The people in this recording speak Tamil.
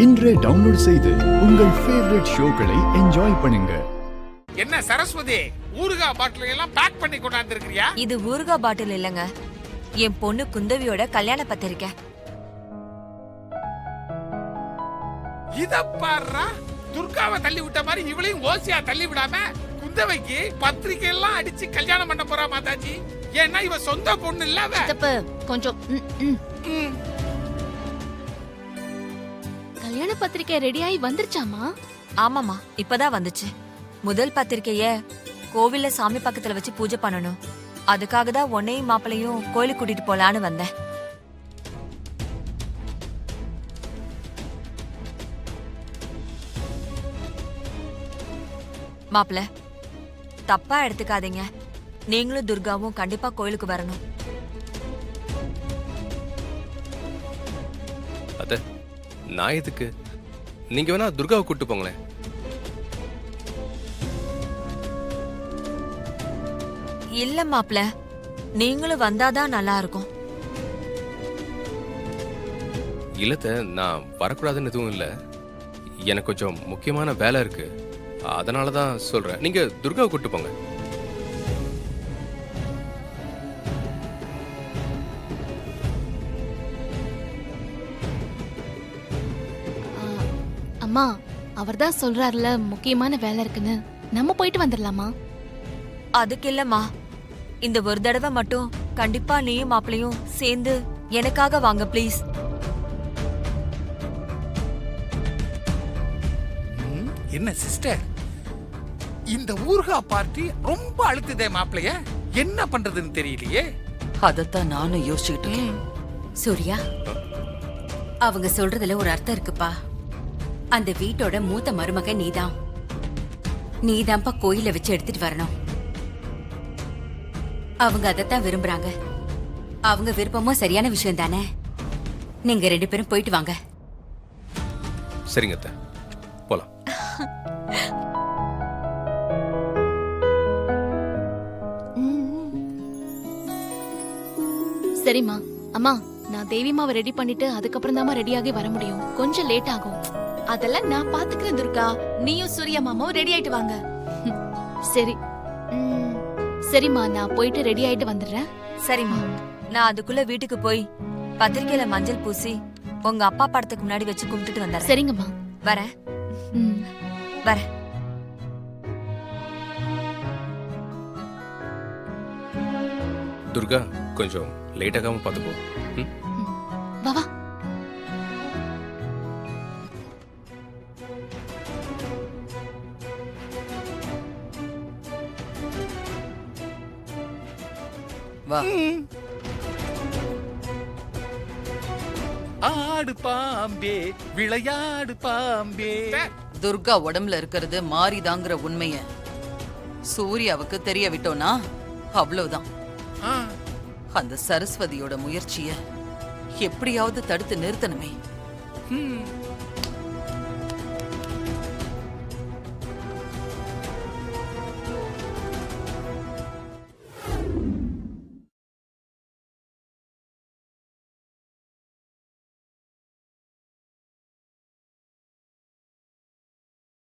இன்றே டவுன்லோட் செய்து உங்கள் ஃபேவரட் ஷோக்களை என்ஜாய் பண்ணுங்க. என்ன சரஸ்வதி, ஊறுகா பாட்டில் எல்லாம் பேக் பண்ணி கொண்டாந்து இருக்கிறியா? இது ஊறுகா பாட்டில் இல்லங்க, என் பொண்ணு குந்தவியோட கல்யாண பத்திரிக்கை. இத பாருடா, துர்காவை தள்ளி விட்ட மாதிரி இவளையும் ஓசியா தள்ளி விடாம குந்தவைக்கு பத்திரிக்கை எல்லாம் அடிச்சு கல்யாணம் பண்ண போறா மாதாஜி. ஏன்னா இவ சொந்த பொண்ணு இல்ல. கொஞ்சம் கல்யாண பத்திரிக்கை ரெடியாகி வந்துருச்சாமா? ஆமாமா, இப்பதான் வந்துச்சு. முதல் பத்திரிக்கைய கோவில்ல சாமி பக்கத்துல வச்சு பூஜை பண்ணணும். அதுக்காக தான் உன்னையும் மாப்பிளையும் கோயிலுக்கு கூட்டிட்டு போலான்னு வந்தேன். மாப்பிள, தப்பா எடுத்துக்காதீங்க. நீங்களும் துர்காவும் கண்டிப்பா கோயிலுக்கு வரணும். அத நான் எதுக்கு? நீங்க வேணா துர்காவை கூட்டு போங்களேன். இல்ல மாப்பிள, நீங்களும் வந்தாதான் நல்லா இருக்கும். இல்லத்த, நான் வரக்கூடாதுன்னு எதுவும் இல்லை. எனக்கு கொஞ்சம் முக்கியமான வேலை இருக்கு, அதனால தான் சொல்றேன். நீங்க துர்காவை கூட்டு போங்க. அம்மா, அவர்தான் சொல்றாருல முக்கியமான வேலை இருக்குன்னு. நம்ம போயிட்டு வந்துடலாமா? அதுக்கு இல்லம்மா, இந்த ஒரு தடவை மட்டும் கண்டிப்பா நீயும் மாப்பிளையும் சேர்ந்து எனக்காக வாங்க ப்ளீஸ். என்ன சிஸ்டர், இந்த ஊறுகா பார்ட்டி ரொம்ப அழுத்துதே மாப்பிளைய. என்ன பண்றதுன்னு தெரியலையே. அதத்தான் நானும் யோசிச்சுக்கிட்டு இருக்கேன். சூர்யா, அவங்க சொல்றதுல ஒரு அர்த்தம் இருக்குப்பா. அந்த வீட்டோட மூத்த மருமக நீதான்ப்பா கோயில வச்சு எடுத்துட்டு வரணும். அவங்க அதத்தான் விரும்புறாங்க. அவங்க விருப்பமும் சரியான விஷயம் தானே. நீங்க 2 பேரும் போயிட்டு வாங்க. சரிங்க அத்தை, போலாம். சரிம்மா. அம்மா, நான் தேவிமாவை ரெடி பண்ணிட்டு அதுக்கப்புறம் தான் ரெடியாகி வர முடியும். கொஞ்சம் லேட் ஆகும். அதெல்லாம் நான் பாத்துக்கிறேன் துர்கா. நீயும் சூர்யா மாமாவும் ரெடி ஆயிட்டு வாங்க. சரி. சரிம்மா, நான் போயிட்டு ரெடி ஆயிட்டு வந்துடுறேன். சரிம்மா, நான் அதுக்குள்ள வீட்டுக்கு போய் பத்திரிக்கையில மஞ்சள் பூசி உங்க அப்பா படத்துக்கு முன்னாடி வச்சு கும்பிட்டுட்டு வந்துடுறேன். சரிங்கம்மா. வரேன். வரேன். துர்கா, கொஞ்சம் லேட் ஆகாம பார்த்துக்கோ. வா வா. வா. ஆடு பாம்பே, விளையாடு பாம்பே. துர்கா உடம்புல இருக்கிறது மாறிதாங்கிற உண்மைய சூர்யாவுக்கு தெரிய விட்டோனா அவ்வளவுதான். அந்த சரஸ்வதியோட முயற்சிய எப்படியாவது தடுத்து நிறுத்தணுமே.